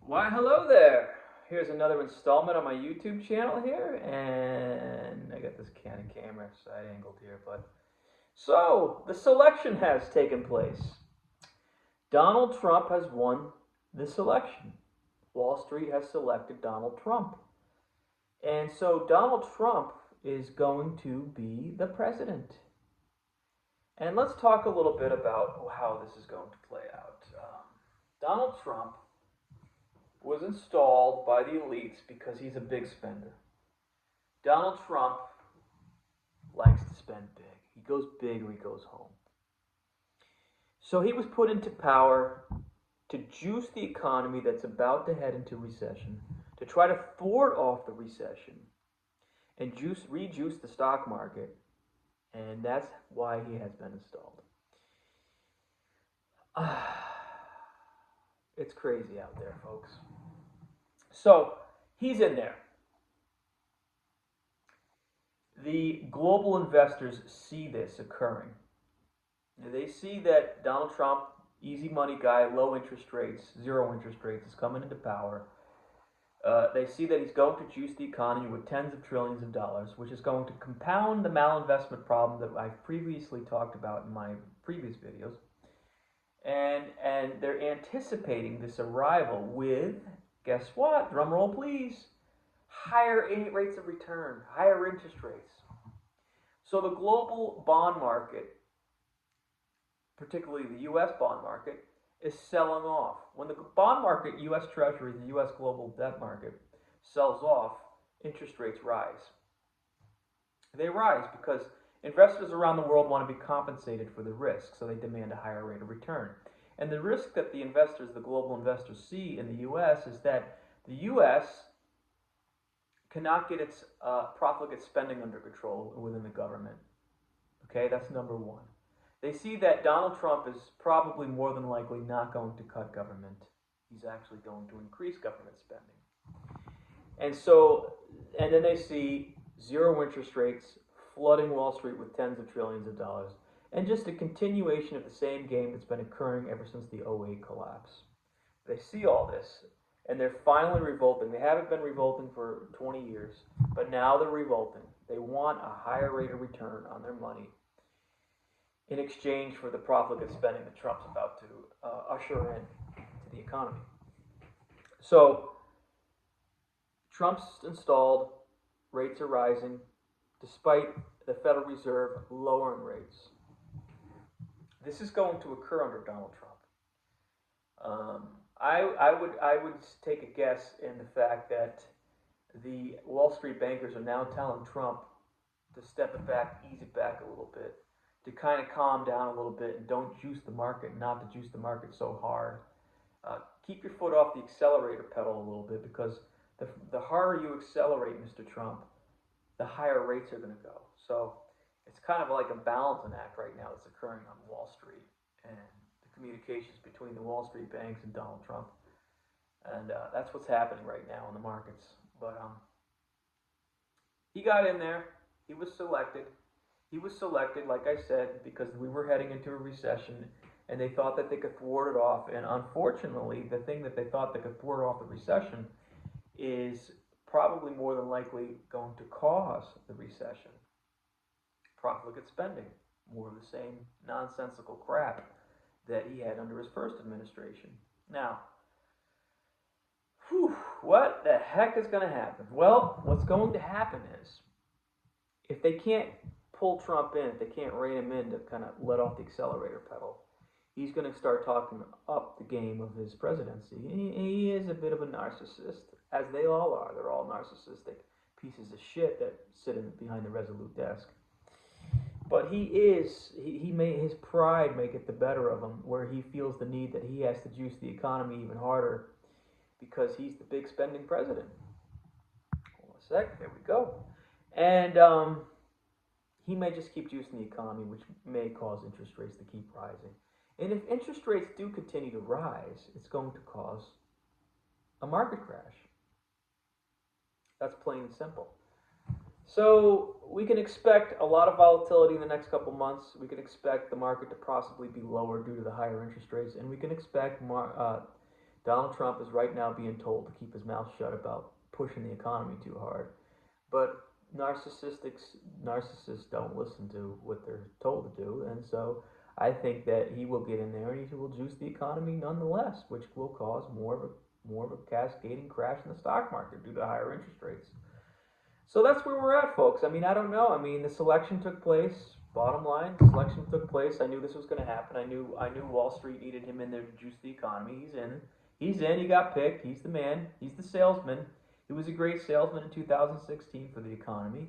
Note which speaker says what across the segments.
Speaker 1: Why, hello there. Here's another installment on my YouTube channel here, and I got this Canon camera side angled here, but so the selection has taken place. Donald Trump has won this election. Wall Street has selected Donald Trump. And so Donald Trump is going to be the president. And let's talk a little bit about how this is going to play out. Donald Trump was installed by the elites because he's a big spender. Donald Trump likes to spend big. He goes big or he goes home. So he was put into power to juice the economy that's about to head into recession, to try to thwart off the recession and rejuice the stock market. And that's why he has been installed. It's crazy out there, folks. So he's in there. The global investors see this occurring. They see that Donald Trump, easy money guy, low interest rates, zero interest rates, is coming into power. They see that he's going to juice the economy with tens of trillions of dollars, which is going to compound the malinvestment problem that I've previously talked about in my previous videos. And they're anticipating this arrival with, guess what? Drum roll, please. Higher rates of return, higher interest rates. So the global bond market, particularly the U.S. bond market, is selling off. When the bond market, U.S. Treasury, the U.S. global debt market, sells off, interest rates rise. They rise because investors around the world want to be compensated for the risk, so they demand a higher rate of return. And the risk that the investors, the global investors, see in the U.S. is that the U.S. cannot get its profligate spending under control within the government. Okay, that's number one. They see that Donald Trump is probably more than likely not going to cut government. He's actually going to increase government spending. And then they see zero interest rates flooding Wall Street with tens of trillions of dollars, and just a continuation of the same game that's been occurring ever since the '08 collapse. They see all this, and they're finally revolting. They haven't been revolting for 20 years, but now they're revolting. They want a higher rate of return on their money in exchange for the profligate spending that Trump's about to usher in to the economy. So Trump's installed, rates are rising, despite the Federal Reserve lowering rates. This is going to occur under Donald Trump. I would take a guess in the fact that the Wall Street bankers are now telling Trump to step it back, ease it back a little bit, to kind of calm down a little bit and don't juice the market, not to juice the market so hard. Keep your foot off the accelerator pedal a little bit, because the harder you accelerate, Mr. Trump, the higher rates are going to go. So it's kind of like a balancing act right now that's occurring on Wall Street, and the communications between the Wall Street banks and Donald Trump. And that's what's happening right now in the markets. But he got in there. He was selected. He was selected, like I said, because we were heading into a recession, and they thought that they could thwart it off. And unfortunately, the thing that they thought they could thwart off the recession is probably more than likely going to cause the recession. Profligate spending, more of the same nonsensical crap that he had under his first administration. Now, what the heck is going to happen? Well, what's going to happen is, if they can't pull Trump in, if they can't rein him in to kind of let off the accelerator pedal, he's going to start talking up the game of his presidency. He is a bit of a narcissist, as they all are. They're all narcissistic pieces of shit that sit behind the Resolute desk. But he may, his pride may get the better of him, where he feels the need that he has to juice the economy even harder because he's the big spending president. Hold on a sec, there we go. And he may just keep juicing the economy, which may cause interest rates to keep rising. And if interest rates do continue to rise, it's going to cause a market crash. That's plain and simple. So we can expect a lot of volatility in the next couple months. We can expect the market to possibly be lower due to the higher interest rates, and we can expect Donald Trump is right now being told to keep his mouth shut about pushing the economy too hard. But narcissists don't listen to what they're told to do, and so I think that he will get in there and he will juice the economy nonetheless, which will cause more of a cascading crash in the stock market due to higher interest rates. So that's where we're at, folks. I mean, I don't know. I mean, the selection took place. Bottom line, the selection took place. I knew this was going to happen. I knew Wall Street needed him in there to juice the economy. He's in. He's in. He got picked. He's the man. He's the salesman. He was a great salesman in 2016 for the economy.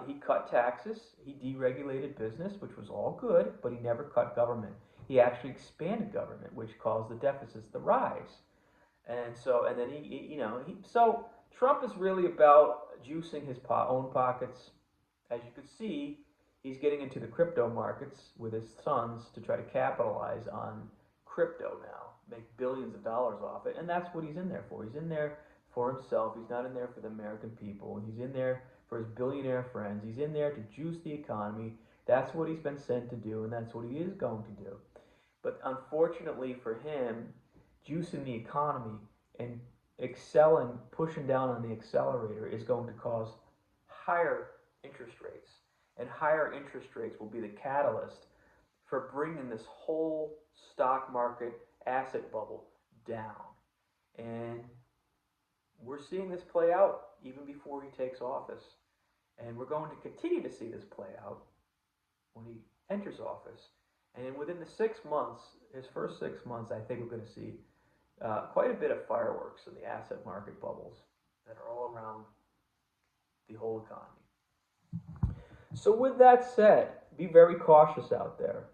Speaker 1: He cut taxes. He deregulated business, which was all good, but he never cut government. He actually expanded government, which caused the deficits to rise. And then so Trump is really about juicing his own pockets. As you can see, he's getting into the crypto markets with his sons to try to capitalize on crypto now, make billions of dollars off it, and that's what he's in there for. He's in there for himself. He's not in there for the American people. He's in there for his billionaire friends. He's in there to juice the economy. That's what he's been sent to do, and that's what he is going to do. But unfortunately for him, juicing the economy and excelling, pushing down on the accelerator is going to cause higher interest rates. And higher interest rates will be the catalyst for bringing this whole stock market asset bubble down. And we're seeing this play out even before he takes office. And we're going to continue to see this play out when he enters office. And within the 6 months, his first 6 months, I think we're going to see quite a bit of fireworks in the asset market bubbles that are all around the whole economy. So with that said, be very cautious out there.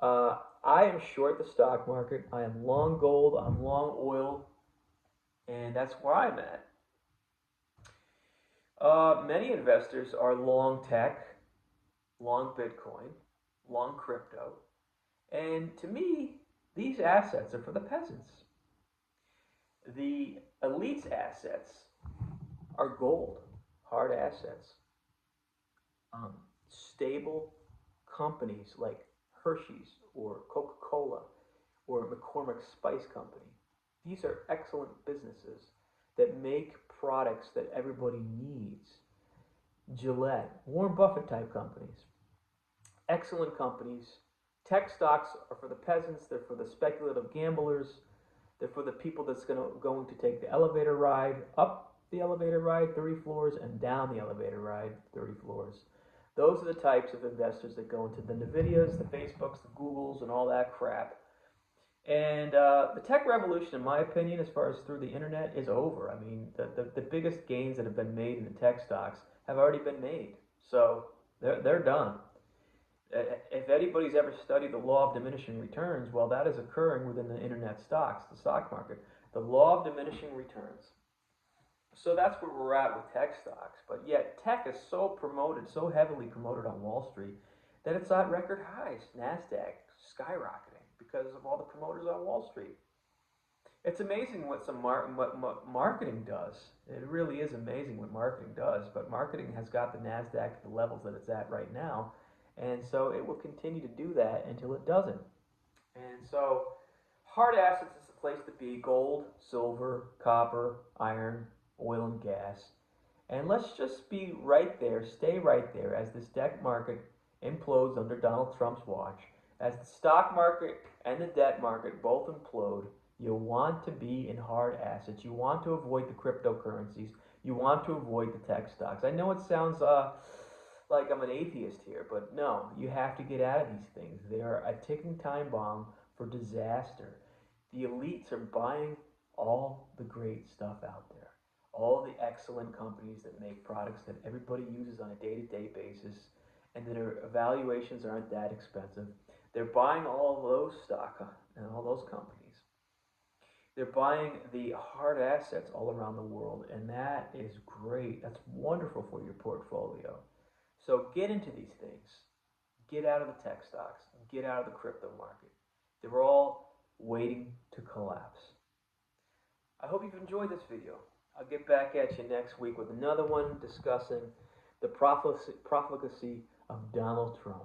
Speaker 1: I am short the stock market. I am long gold. I'm long oil. And that's where I'm at. Many investors are long tech, long Bitcoin, long crypto. And to me, these assets are for the peasants. The elite's assets are gold, hard assets. Stable companies like Hershey's or Coca-Cola or McCormick Spice Company. These are excellent businesses that make products that everybody needs. Gillette, Warren Buffett type companies. Excellent companies. Tech stocks are for the peasants. They're for the speculative gamblers. They're for the people that's going to take the elevator ride, up the elevator ride 30 floors and down the elevator ride 30 floors. Those are the types of investors that go into the Nvidias, the Facebooks, the Googles, and all that crap. And the tech revolution, in my opinion, as far as through the internet, is over. I mean, the biggest gains that have been made in the tech stocks have already been made. So they're done. If anybody's ever studied the law of diminishing returns, well, that is occurring within the internet stocks, the stock market. The law of diminishing returns. So that's where we're at with tech stocks. But yet tech is so promoted, so heavily promoted on Wall Street, that it's at record highs. NASDAQ skyrocketing because of all the promoters on Wall Street. It's amazing what what marketing does. It really is amazing what marketing does. But marketing has got the NASDAQ to the levels that it's at right now. And so it will continue to do that until it doesn't. And so hard assets is the place to be. Gold, silver, copper, iron, oil and gas. And let's just be right there, stay right there as this debt market implodes under Donald Trump's watch. As the stock market and the debt market both implode, you want to be in hard assets. You want to avoid the cryptocurrencies. You want to avoid the tech stocks. I know it sounds like I'm an atheist here, but no, you have to get out of these things. They are a ticking time bomb for disaster. The elites are buying all the great stuff out there. All the excellent companies that make products that everybody uses on a day-to-day basis and that their evaluations aren't that expensive. They're buying all of those stock and all those companies. They're buying the hard assets all around the world, and that is great. That's wonderful for your portfolio. So get into these things. Get out of the tech stocks. Get out of the crypto market. They're all waiting to collapse. I hope you've enjoyed this video. I'll get back at you next week with another one discussing the profligacy of Donald Trump.